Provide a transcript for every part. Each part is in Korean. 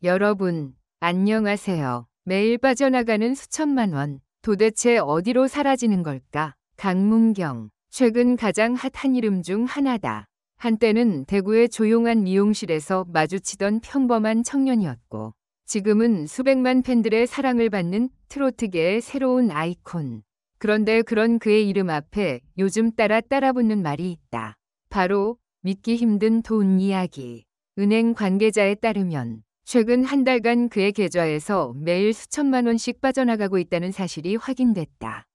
여러분, 안녕하세요. 매일 빠져나가는 수천만 원. 도대체 어디로 사라지는 걸까? 강문경. 최근 가장 핫한 이름 중 하나다. 한때는 대구의 조용한 미용실에서 마주치던 평범한 청년이었고, 지금은 수백만 팬들의 사랑을 받는 트로트계의 새로운 아이콘. 그런데 그런 그의 이름 앞에 요즘 따라붙는 말이 있다. 바로 믿기 힘든 돈 이야기. 은행 관계자에 따르면 최근 한 달간 그의 계좌에서 매일 수천만 원씩 빠져나가고 있다는 사실이 확인됐다.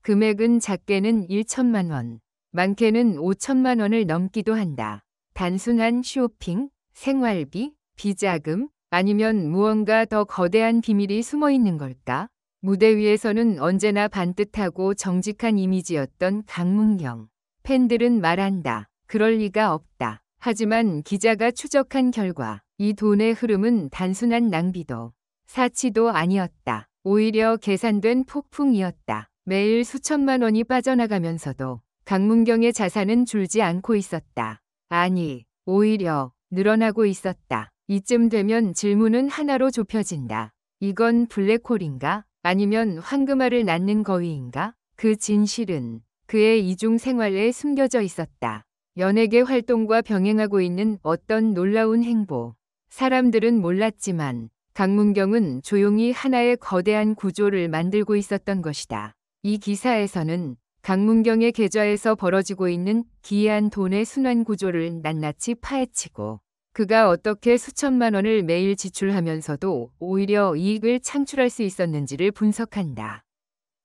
금액은 작게는 1천만 원, 많게는 5천만 원을 넘기도 한다. 단순한 쇼핑, 생활비, 비자금, 아니면 무언가 더 거대한 비밀이 숨어 있는 걸까? 무대 위에서는 언제나 반듯하고 정직한 이미지였던 강문경. 팬들은 말한다. 그럴 리가 없다. 하지만 기자가 추적한 결과 이 돈의 흐름은 단순한 낭비도 사치도 아니었다. 오히려 계산된 폭풍이었다. 매일 수천만 원이 빠져나가면서도 강문경의 자산은 줄지 않고 있었다. 아니, 오히려 늘어나고 있었다. 이쯤 되면 질문은 하나로 좁혀진다. 이건 블랙홀인가? 아니면 황금알을 낳는 거위인가? 그 진실은 그의 이중 생활에 숨겨져 있었다. 연예계 활동과 병행하고 있는 어떤 놀라운 행보. 사람들은 몰랐지만 강문경은 조용히 하나의 거대한 구조를 만들고 있었던 것이다. 이 기사에서는 강문경의 계좌에서 벌어지고 있는 기이한 돈의 순환 구조를 낱낱이 파헤치고 그가 어떻게 수천만 원을 매일 지출하면서도 오히려 이익을 창출할 수 있었는지를 분석한다.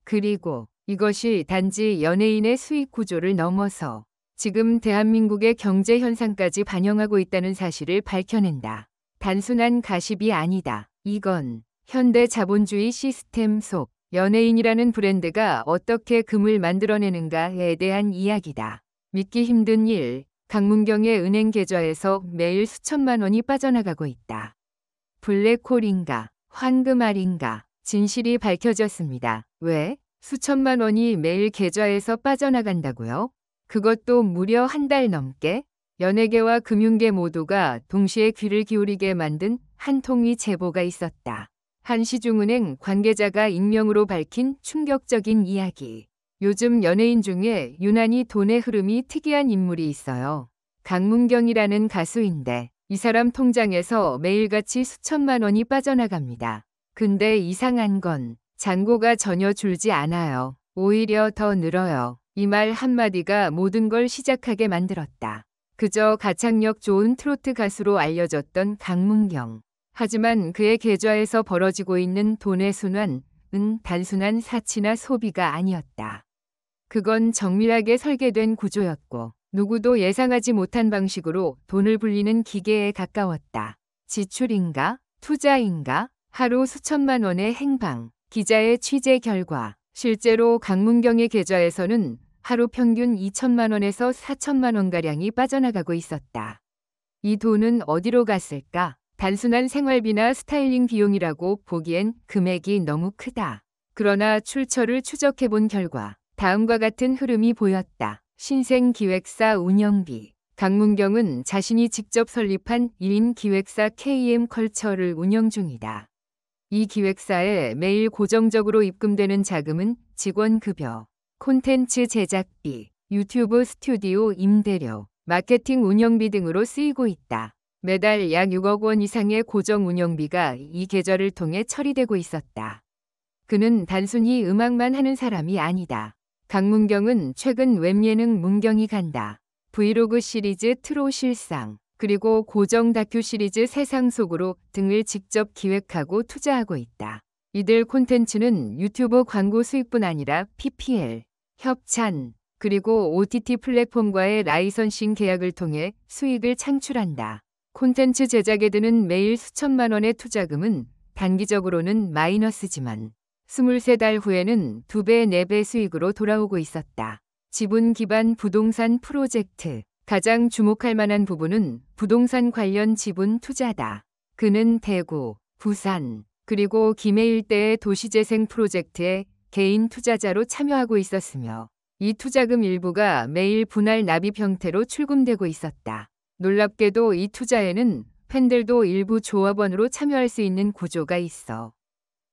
그리고 이것이 단지 연예인의 수익 구조를 넘어서 지금 대한민국의 경제 현상까지 반영하고 있다는 사실을 밝혀낸다. 단순한 가십이 아니다. 이건 현대 자본주의 시스템 속 연예인이라는 브랜드가 어떻게 금을 만들어내는가에 대한 이야기다. 믿기 힘든 일, 강문경의 은행 계좌에서 매일 수천만 원이 빠져나가고 있다. 블랙홀인가, 황금알인가, 진실이 밝혀졌습니다. 왜? 수천만 원이 매일 계좌에서 빠져나간다고요? 그것도 무려 한 달 넘게? 연예계와 금융계 모두가 동시에 귀를 기울이게 만든 한 통의 제보가 있었다. 한시중은행 관계자가 익명으로 밝힌 충격적인 이야기. 요즘 연예인 중에 유난히 돈의 흐름이 특이한 인물이 있어요. 강문경이라는 가수인데 이 사람 통장에서 매일같이 수천만 원이 빠져나갑니다. 근데 이상한 건 잔고가 전혀 줄지 않아요. 오히려 더 늘어요. 이 말 한마디가 모든 걸 시작하게 만들었다. 그저 가창력 좋은 트로트 가수로 알려졌던 강문경. 하지만 그의 계좌에서 벌어지고 있는 돈의 순환은 단순한 사치나 소비가 아니었다. 그건 정밀하게 설계된 구조였고 누구도 예상하지 못한 방식으로 돈을 불리는 기계에 가까웠다. 지출인가? 투자인가? 하루 수천만 원의 행방. 기자의 취재 결과 실제로 강문경의 계좌에서는 하루 평균 2천만 원에서 4천만 원가량이 빠져나가고 있었다. 이 돈은 어디로 갔을까? 단순한 생활비나 스타일링 비용이라고 보기엔 금액이 너무 크다. 그러나 출처를 추적해본 결과 다음과 같은 흐름이 보였다. 신생기획사 운영비. 강문경은 자신이 직접 설립한 1인 기획사 KM컬처를 운영 중이다. 이 기획사에 매일 고정적으로 입금되는 자금은 직원급여, 콘텐츠 제작비, 유튜브 스튜디오 임대료, 마케팅 운영비 등으로 쓰이고 있다. 매달 약 6억 원 이상의 고정 운영비가 이 계좌를 통해 처리되고 있었다. 그는 단순히 음악만 하는 사람이 아니다. 강문경은 최근 웹예능 문경이 간다, 브이로그 시리즈 트롯실상, 그리고 고정 다큐 시리즈 세상 속으로 등을 직접 기획하고 투자하고 있다. 이들 콘텐츠는 유튜브 광고 수익뿐 아니라 PPL, 협찬, 그리고 OTT 플랫폼과의 라이선싱 계약을 통해 수익을 창출한다. 콘텐츠 제작에 드는 매일 수천만 원의 투자금은 단기적으로는 마이너스지만 23달 후에는 2배, 4배 수익으로 돌아오고 있었다. 지분 기반 부동산 프로젝트. 가장 주목할 만한 부분은 부동산 관련 지분 투자다. 그는 대구, 부산, 그리고 김해 일대의 도시재생 프로젝트에 개인 투자자로 참여하고 있었으며 이 투자금 일부가 매일 분할 납입 형태로 출금되고 있었다. 놀랍게도 이 투자에는 팬들도 일부 조합원으로 참여할 수 있는 구조가 있어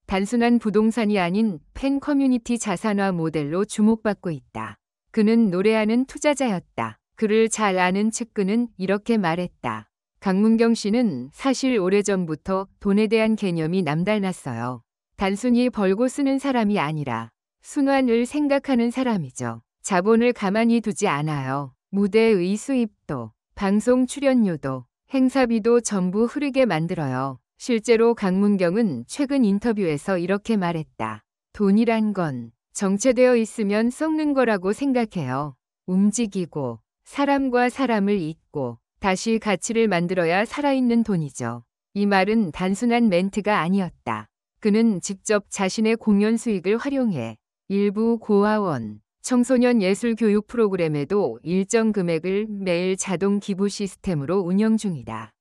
단순한 부동산이 아닌 팬 커뮤니티 자산화 모델로 주목받고 있다. 그는 노래하는 투자자였다. 그를 잘 아는 측근은 이렇게 말했다. 강문경 씨는 사실 오래전부터 돈에 대한 개념이 남달랐어요. 단순히 벌고 쓰는 사람이 아니라 순환을 생각하는 사람이죠. 자본을 가만히 두지 않아요. 무대의 수입도, 방송 출연료도, 행사비도 전부 흐르게 만들어요. 실제로 강문경은 최근 인터뷰에서 이렇게 말했다. 돈이란 건 정체되어 있으면 썩는 거라고 생각해요. 움직이고 사람과 사람을 잇고 다시 가치를 만들어야 살아있는 돈이죠. 이 말은 단순한 멘트가 아니었다. 그는 직접 자신의 공연 수익을 활용해 일부 고아원, 청소년 예술 교육 프로그램에도 일정 금액을 매일 자동 기부 시스템으로 운영 중이다.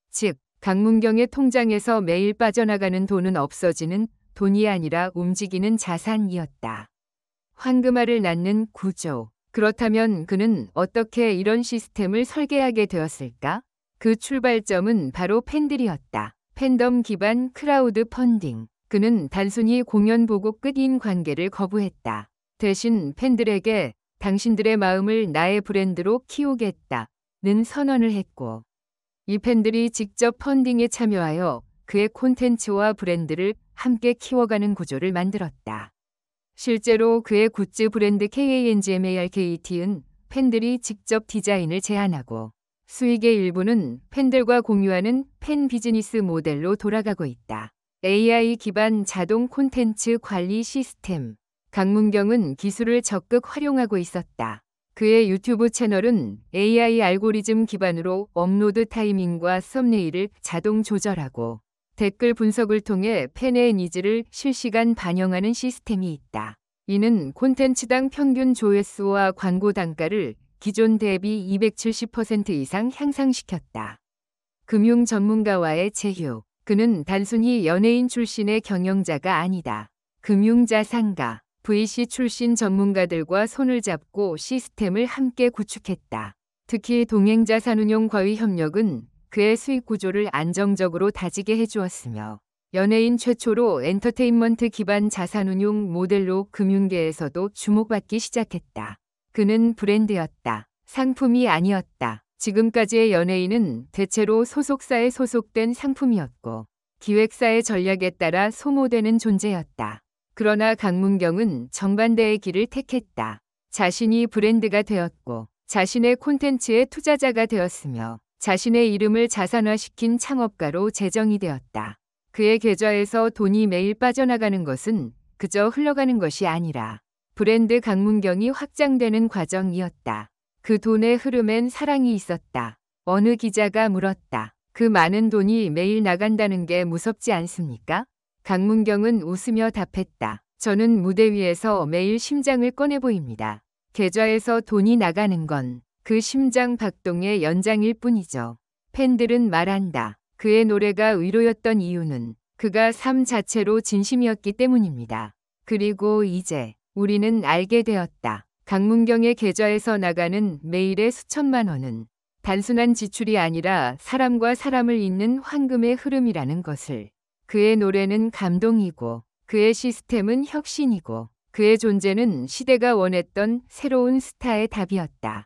즉, 강문경의 통장에서 매일 빠져나가는 돈은 없어지는 돈이 아니라 움직이는 자산이었다. 황금알을 낳는 구조. 그렇다면 그는 어떻게 이런 시스템을 설계하게 되었을까? 그 출발점은 바로 팬들이었다. 팬덤 기반 크라우드 펀딩. 그는 단순히 공연 보고 끝인 관계를 거부했다. 대신 팬들에게 당신들의 마음을 나의 브랜드로 키우겠다는 선언을 했고, 이 팬들이 직접 펀딩에 참여하여 그의 콘텐츠와 브랜드를 함께 키워가는 구조를 만들었다. 실제로 그의 굿즈 브랜드 KANGMARKET은 팬들이 직접 디자인을 제안하고 수익의 일부는 팬들과 공유하는 팬 비즈니스 모델로 돌아가고 있다. AI 기반 자동 콘텐츠 관리 시스템. 강문경은 기술을 적극 활용하고 있었다. 그의 유튜브 채널은 AI 알고리즘 기반으로 업로드 타이밍과 썸네일을 자동 조절하고 댓글 분석을 통해 팬의 니즈를 실시간 반영하는 시스템이 있다. 이는 콘텐츠당 평균 조회수와 광고 단가를 기존 대비 270% 이상 향상시켰다. 금융 전문가와의 제휴. 그는 단순히 연예인 출신의 경영자가 아니다. 금융자산가, VC 출신 전문가들과 손을 잡고 시스템을 함께 구축했다. 특히 동행자산운용과의 협력은 그의 수익 구조를 안정적으로 다지게 해주었으며 연예인 최초로 엔터테인먼트 기반 자산운용 모델로 금융계에서도 주목받기 시작했다. 그는 브랜드였다. 상품이 아니었다. 지금까지의 연예인은 대체로 소속사에 소속된 상품이었고 기획사의 전략에 따라 소모되는 존재였다. 그러나 강문경은 정반대의 길을 택했다. 자신이 브랜드가 되었고 자신의 콘텐츠의 투자자가 되었으며 자신의 이름을 자산화시킨 창업가로 제정이 되었다. 그의 계좌에서 돈이 매일 빠져나가는 것은 그저 흘러가는 것이 아니라 브랜드 강문경이 확장되는 과정이었다. 그 돈의 흐름엔 사랑이 있었다. 어느 기자가 물었다. 그 많은 돈이 매일 나간다는 게 무섭지 않습니까? 강문경은 웃으며 답했다. 저는 무대 위에서 매일 심장을 꺼내 보입니다. 계좌에서 돈이 나가는 건 그 심장 박동의 연장일 뿐이죠. 팬들은 말한다. 그의 노래가 위로였던 이유는 그가 삶 자체로 진심이었기 때문입니다. 그리고 이제 우리는 알게 되었다. 강문경의 계좌에서 나가는 매일의 수천만 원은 단순한 지출이 아니라 사람과 사람을 잇는 황금의 흐름이라는 것을. 그의 노래는 감동이고 그의 시스템은 혁신이고 그의 존재는 시대가 원했던 새로운 스타의 답이었다.